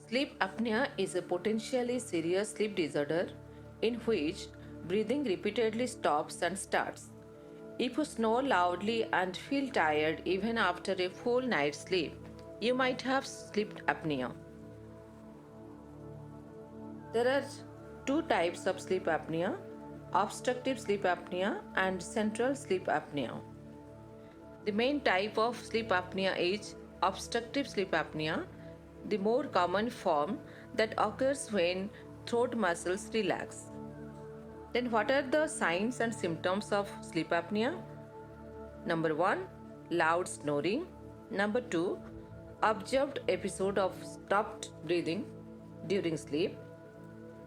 Sleep apnea is a potentially serious sleep disorder in which breathing repeatedly stops and starts. If you snore loudly and feel tired even after a full night's sleep, you might have sleep apnea. There are two types of sleep apnea: obstructive sleep apnea and central sleep apnea. The main type of sleep apnea is obstructive sleep apnea, the more common form that occurs when throat muscles relax. Then, what are the signs and symptoms of sleep apnea? Number 1, loud snoring. Number 2, observed episode of stopped breathing during sleep.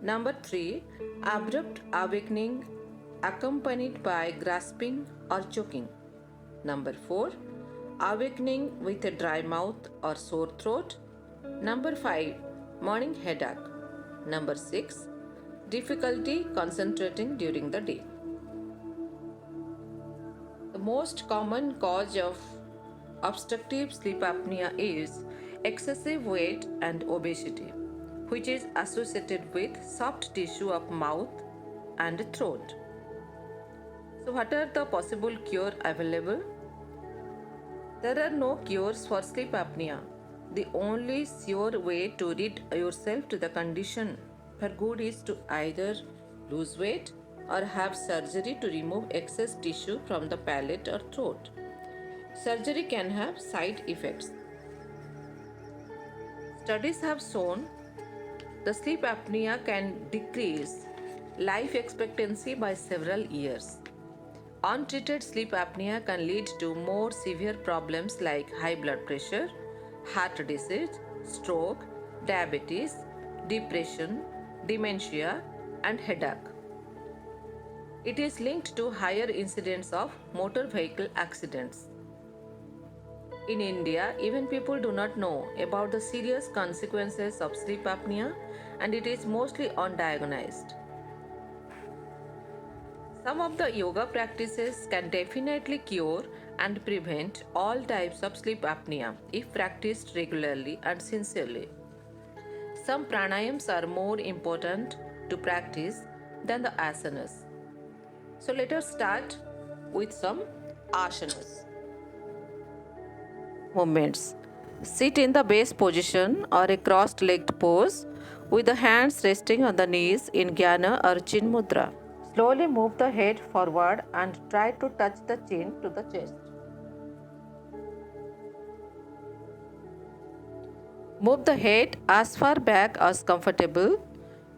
Number 3, abrupt awakening accompanied by grasping or choking. Number 4, awakening with a dry mouth or sore throat. Number 5, morning headache. Number 6, difficulty concentrating during the day. The most common cause of obstructive sleep apnea is excessive weight and obesity, which is associated with soft tissue of mouth and throat. So, what are the possible cure available? There are no cures for sleep apnea. The only sure way to rid yourself to the condition for good is to either lose weight or have surgery to remove excess tissue from the palate or throat. Surgery can have side effects. Studies have shown the sleep apnea can decrease life expectancy by several years. Untreated sleep apnea can lead to more severe problems like high blood pressure, heart disease, stroke, diabetes, depression, dementia, and headache. It is linked to higher incidence of motor vehicle accidents. In India, even people do not know about the serious consequences of sleep apnea and it is mostly undiagnosed. Some of the yoga practices can definitely cure and prevent all types of sleep apnea if practiced regularly and sincerely. Some pranayams are more important to practice than the asanas. So let us start with some asanas. Movements. Sit in the base position or a crossed-legged pose with the hands resting on the knees in Jnana or Chin Mudra. Slowly move the head forward and try to touch the chin to the chest. Move the head as far back as comfortable.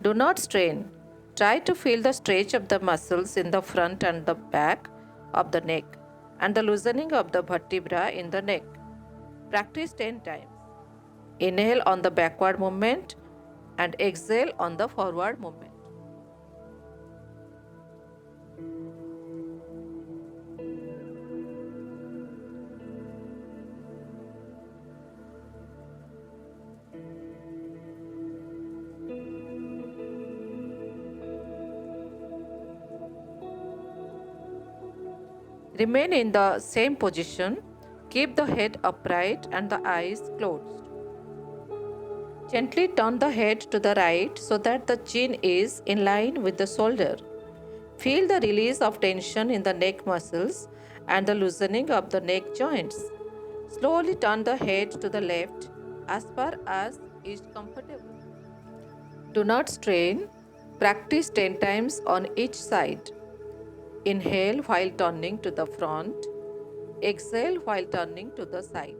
Do not strain. Try to feel the stretch of the muscles in the front and the back of the neck and the loosening of the vertebra in the neck. Practice 10 times. Inhale on the backward movement and exhale on the forward movement. Remain in the same position. Keep the head upright and the eyes closed. Gently turn the head to the right so that the chin is in line with the shoulder. Feel the release of tension in the neck muscles and the loosening of the neck joints. Slowly turn the head to the left as far as is comfortable. Do not strain. Practice 10 times on each side. Inhale while turning to the front. Exhale while turning to the side.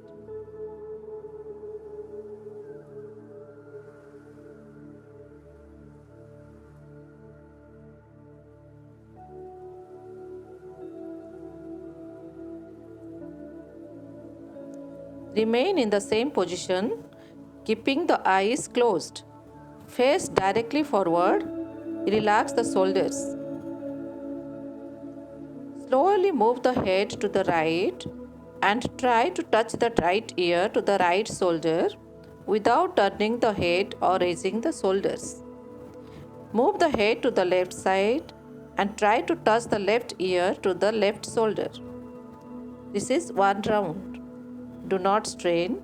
Remain in the same position, keeping the eyes closed. Face directly forward. Relax the shoulders. Slowly move the head to the right and try to touch the right ear to the right shoulder without turning the head or raising the shoulders. Move the head to the left side and try to touch the left ear to the left shoulder. This is one round. Do not strain.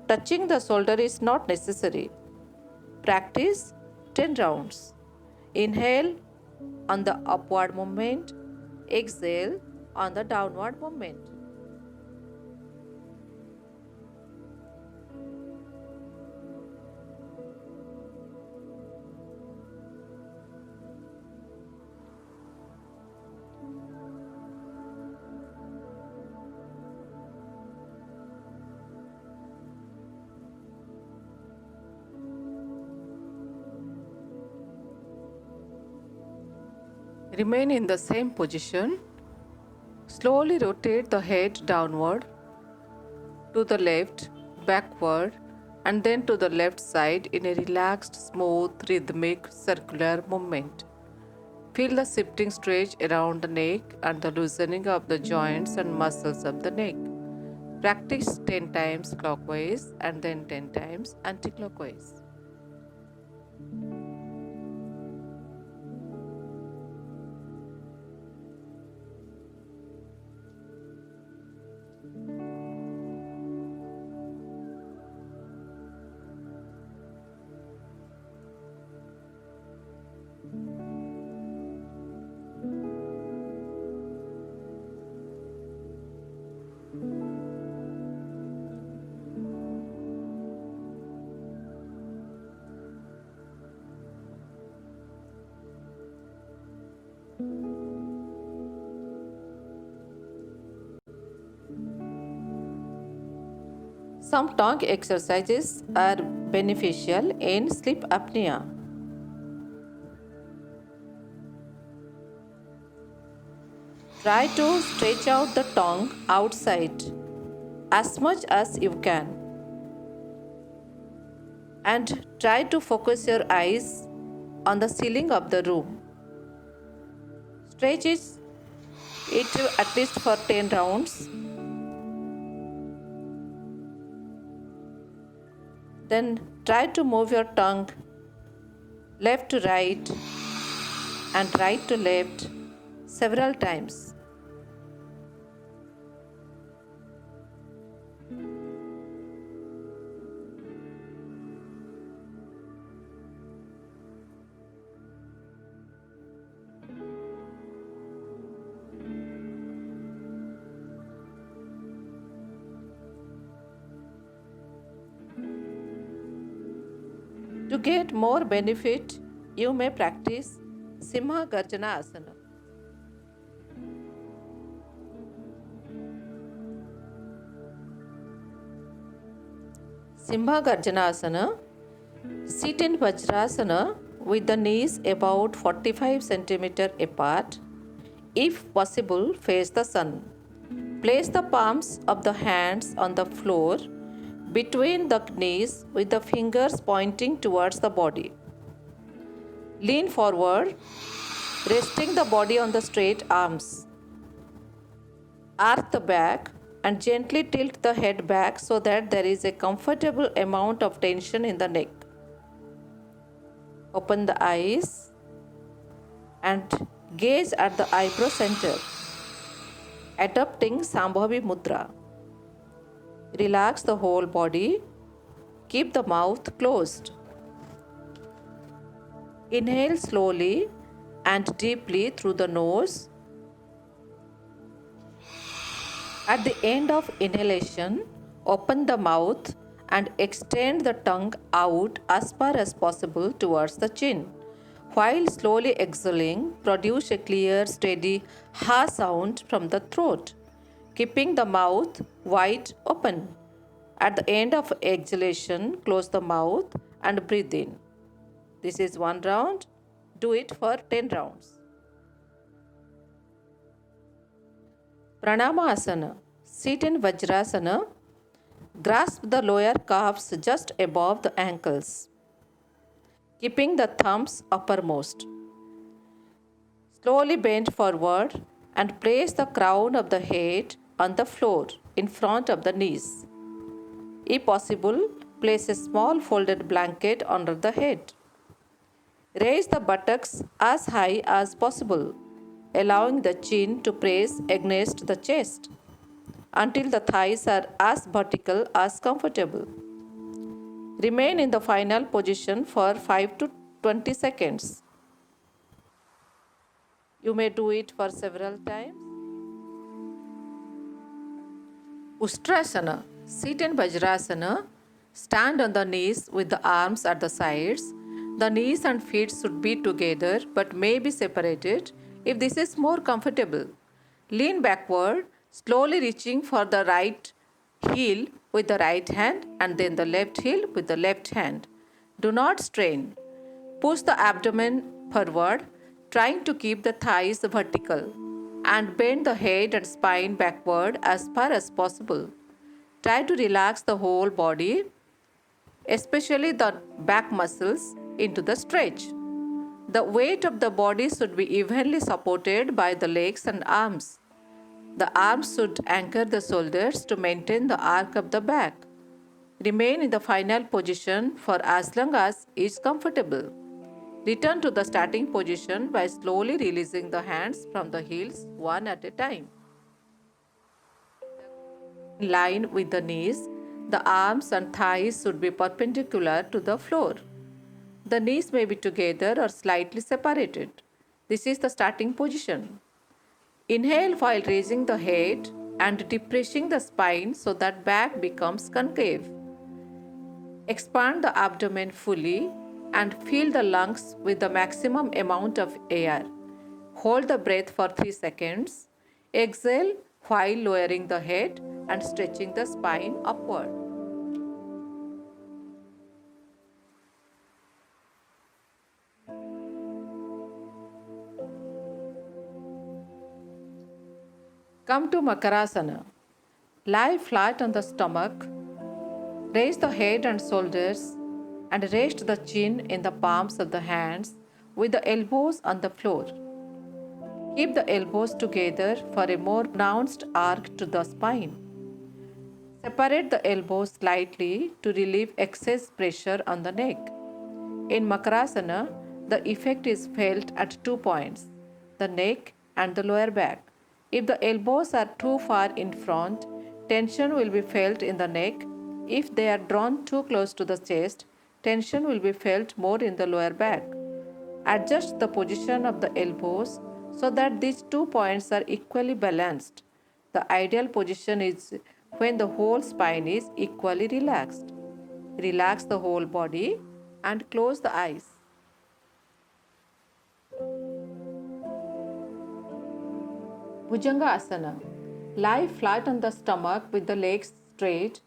Touching the shoulder is not necessary. Practice 10 rounds. Inhale on the upward movement, exhale on the downward movement. Remain in the same position. Slowly rotate the head downward, to the left, backward, and then to the left side in a relaxed, smooth, rhythmic, circular movement. Feel the shifting stretch around the neck and the loosening of the joints and muscles of the neck. Practice 10 times clockwise and then 10 times anti-clockwise. Some tongue exercises are beneficial in sleep apnea. Try to stretch out the tongue outside as much as you can. And try to focus your eyes on the ceiling of the room. Stretch it at least for 10 rounds. Then try to move your tongue left to right and right to left several times. To get more benefit, you may practice Simha Garjana Asana. Simha Garjana Asana. Sit in Vajrasana with the knees about 45 cm apart. If possible, face the sun. Place the palms of the hands on the floor between the knees with the fingers pointing towards the body. Lean forward, resting the body on the straight arms. Arch the back and gently tilt the head back so that there is a comfortable amount of tension in the neck. Open the eyes and gaze at the eyebrow center, adopting Sambhavi Mudra. Relax the whole body. Keep the mouth closed. Inhale slowly and deeply through the nose. At the end of inhalation, open the mouth and extend the tongue out as far as possible towards the chin. While slowly exhaling, produce a clear, steady ha sound from the throat, keeping the mouth wide open. At the end of exhalation, close the mouth and breathe in. This is 1 round. Do it for 10 rounds. Pranama Asana. Sit in Vajrasana. Grasp the lower calves just above the ankles, keeping the thumbs uppermost. Slowly bend forward and place the crown of the head on the floor in front of the knees. If possible, place a small folded blanket under the head. Raise the buttocks as high as possible, allowing the chin to press against the chest until the thighs are as vertical as comfortable. Remain in the final position for 5 to 20 seconds. You may do it for several times. Ustrasana. Sit in Vajrasana. Stand on the knees with the arms at the sides. The knees and feet should be together but may be separated if this is more comfortable. Lean backward, slowly reaching for the right heel with the right hand and then the left heel with the left hand. Do not strain. Push the abdomen forward, trying to keep the thighs vertical, and bend the head and spine backward as far as possible. Try to relax the whole body, especially the back muscles, into the stretch. The weight of the body should be evenly supported by the legs and arms. The arms should anchor the shoulders to maintain the arc of the back. Remain in the final position for as long as is comfortable. Return to the starting position by slowly releasing the hands from the heels one at a time. In line with the knees, the arms and thighs should be perpendicular to the floor. The knees may be together or slightly separated. This is the starting position. Inhale while raising the head and depressing the spine so that back becomes concave. Expand the abdomen fully and fill the lungs with the maximum amount of air. Hold the breath for 3 seconds. Exhale while lowering the head and stretching the spine upward. Come to Makarasana. Lie flat on the stomach. Raise the head and shoulders and rest the chin in the palms of the hands with the elbows on the floor. Keep the elbows together for a more pronounced arc to the spine. Separate the elbows slightly to relieve excess pressure on the neck. In Makarasana, the effect is felt at 2 points, the neck and the lower back. If the elbows are too far in front, tension will be felt in the neck. If they are drawn too close to the chest, tension will be felt more in the lower back. Adjust the position of the elbows so that these 2 points are equally balanced. The ideal position is when the whole spine is equally relaxed. Relax the whole body and close the eyes. Bhujanga Asana. Lie flat on the stomach with the legs straight,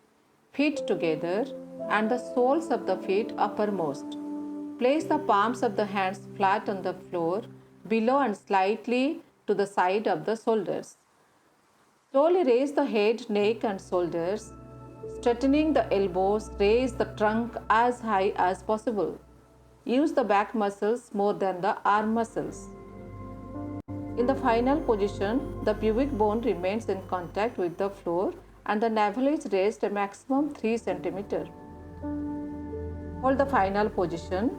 feet together, and the soles of the feet uppermost. Place the palms of the hands flat on the floor, below and slightly to the side of the shoulders. Slowly raise the head, neck, and shoulders. Straightening the elbows, raise the trunk as high as possible. Use the back muscles more than the arm muscles. In the final position, the pubic bone remains in contact with the floor and the navel is raised a maximum 3 cm. Hold the final position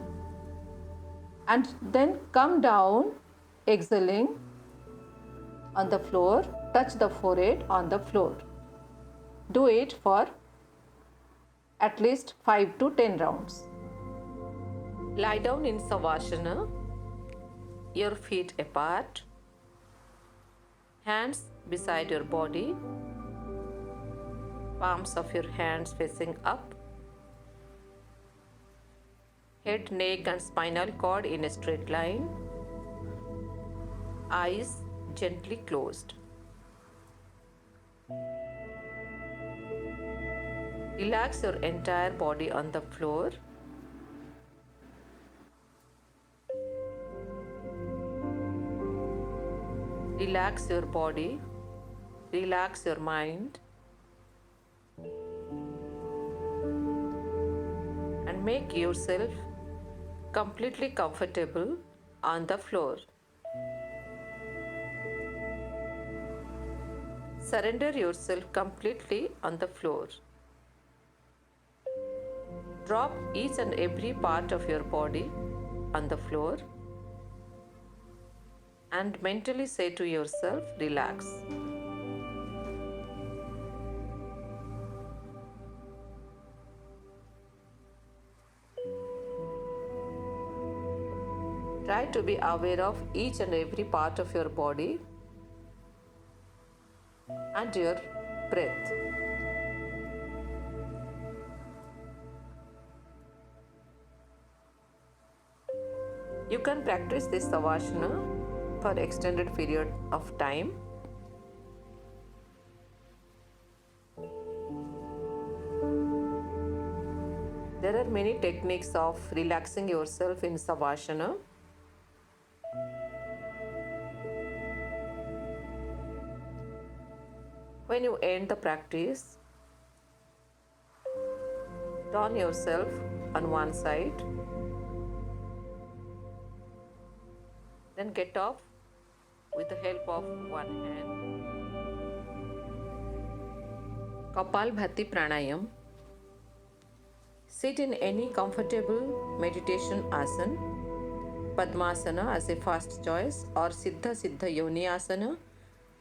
and then come down, exhaling on the floor, touch the forehead on the floor. Do it for at least 5 to 10 rounds. Lie down in Savasana, your feet apart, hands beside your body, palms of your hands facing up, head, neck and spinal cord in a straight line, eyes gently closed. Relax your entire body on the floor. Relax your body, relax your mind, and make yourself completely comfortable on the floor. Surrender yourself completely on the floor. Drop each and every part of your body on the floor and mentally say to yourself, relax. Try to be aware of each and every part of your body and your breath. You can practice this Savasana for extended period of time. There are many techniques of relaxing yourself in Savasana. When you end the practice, turn yourself on one side, then get off with the help of one hand. Kapalbhati Pranayam. Sit in any comfortable meditation asana, Padmasana as a first choice, or Siddha Siddha Yoni Asana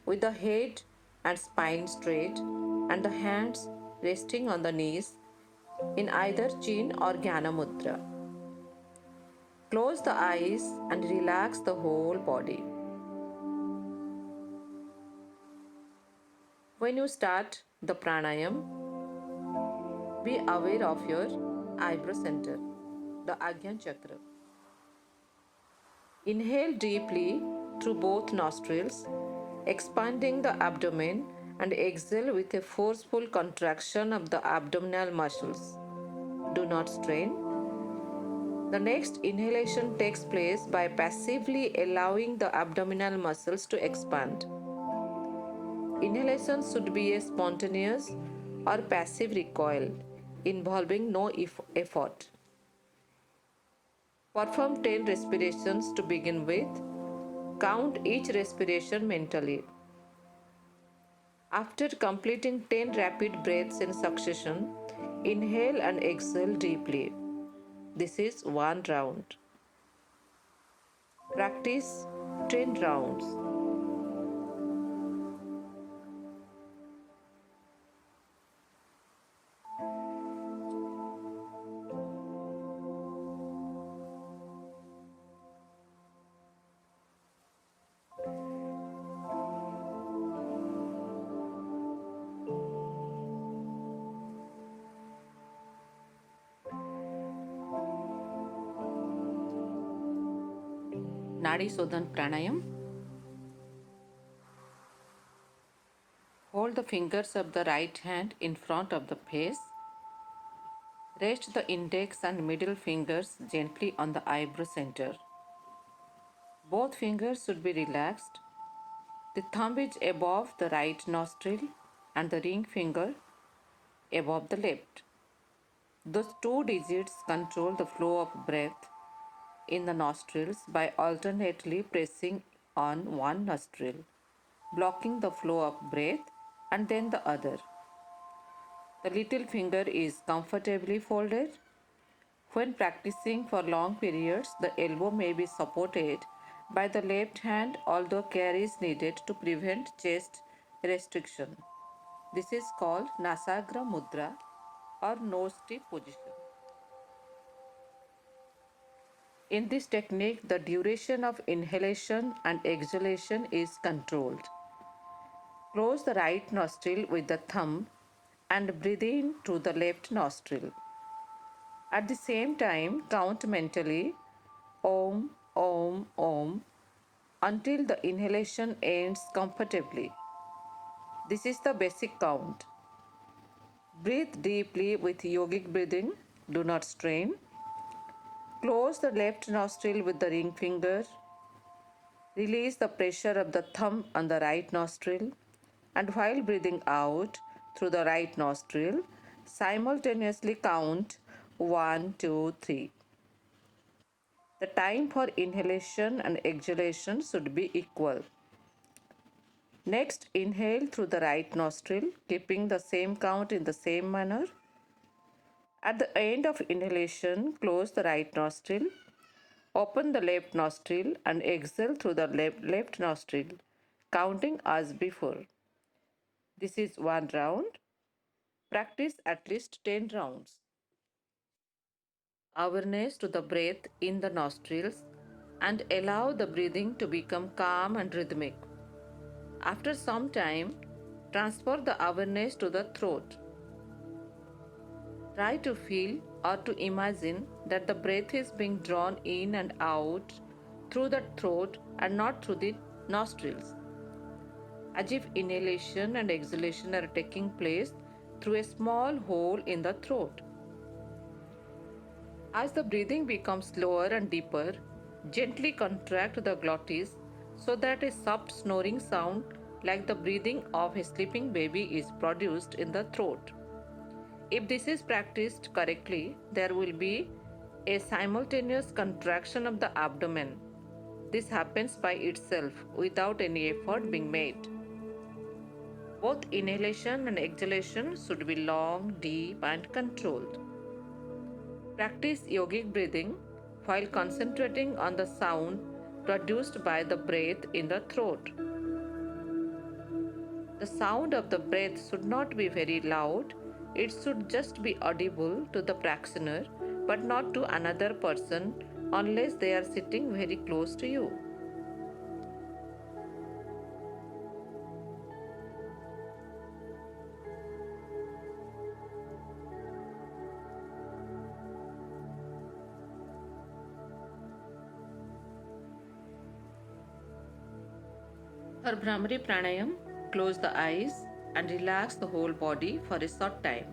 with the head and spine straight and the hands resting on the knees in either Chin or Jnana Mudra. Close the eyes and relax the whole body. When you start the pranayam, be aware of your eyebrow center, the Ajna Chakra. Inhale deeply through both nostrils, expanding the abdomen, and exhale with a forceful contraction of the abdominal muscles. Do not strain. The next inhalation takes place by passively allowing the abdominal muscles to expand. Inhalation should be a spontaneous or passive recoil involving no effort. Perform 10 respirations to begin with. Count each respiration mentally. After completing 10 rapid breaths in succession, inhale and exhale deeply. This is one round. Practice 10 rounds. Nadi Sodhan Pranayam. Hold the fingers of the right hand in front of the face. Rest the index and middle fingers gently on the eyebrow center. Both fingers should be relaxed. The thumb is above the right nostril and the ring finger above the left. Those two digits control the flow of breath in the nostrils by alternately pressing on one nostril, blocking the flow of breath, and then the other. The little finger is comfortably folded. When practicing for long periods, the elbow may be supported by the left hand, although care is needed to prevent chest restriction. This is called Nasagra Mudra or nose tip position. In this technique, the duration of inhalation and exhalation is controlled. Close the right nostril with the thumb and breathe in through the left nostril. At the same time, count mentally Om, Om, Om until the inhalation ends comfortably. This is the basic count. Breathe deeply with yogic breathing. Do not strain. Close the left nostril with the ring finger. Release the pressure of the thumb on the right nostril. And while breathing out through the right nostril, simultaneously count 1, 2, 3. The time for inhalation and exhalation should be equal. Next, inhale through the right nostril, keeping the same count in the same manner. At the end of inhalation, close the right nostril, open the left nostril, and exhale through the left nostril, counting as before. This is one round. Practice at least 10 rounds. Awareness to the breath in the nostrils and allow the breathing to become calm and rhythmic. After some time, transfer the awareness to the throat. Try to feel or to imagine that the breath is being drawn in and out through the throat and not through the nostrils, as if inhalation and exhalation are taking place through a small hole in the throat. As the breathing becomes slower and deeper, gently contract the glottis so that a soft snoring sound like the breathing of a sleeping baby is produced in the throat. If this is practiced correctly, there will be a simultaneous contraction of the abdomen. This happens by itself without any effort being made. Both inhalation and exhalation should be long, deep, and controlled. Practice yogic breathing while concentrating on the sound produced by the breath in the throat. The sound of the breath should not be very loud, it should just be audible to the practitioner but not to another person unless they are sitting very close to you. For Bhramari Pranayam, close the eyes and relax the whole body for a short time.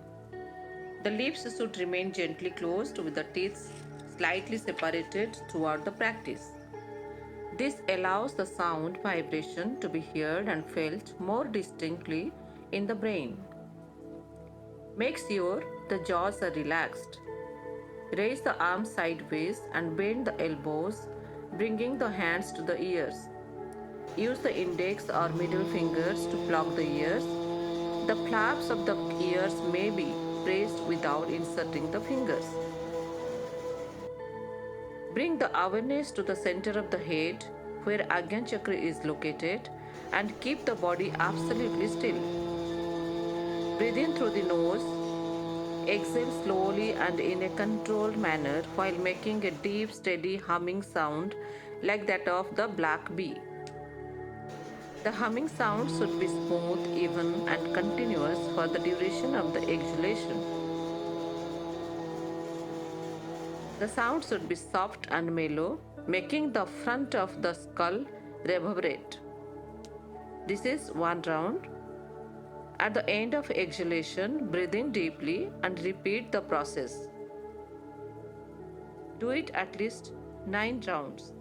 The lips should remain gently closed with the teeth slightly separated throughout the practice. This allows the sound vibration to be heard and felt more distinctly in the brain. Make sure the jaws are relaxed. Raise the arms sideways and bend the elbows, bringing the hands to the ears. Use the index or middle fingers to plug the ears. The flaps of the ears may be pressed without inserting the fingers. Bring the awareness to the center of the head where Ajna Chakra is located and keep the body absolutely still. Breathe in through the nose. Exhale slowly and in a controlled manner while making a deep, steady humming sound like that of the black bee. The humming sound should be smooth, even, and continuous for the duration of the exhalation. The sound should be soft and mellow, making the front of the skull reverberate. This is one round. At the end of exhalation, breathe in deeply and repeat the process. Do it at least 9 rounds.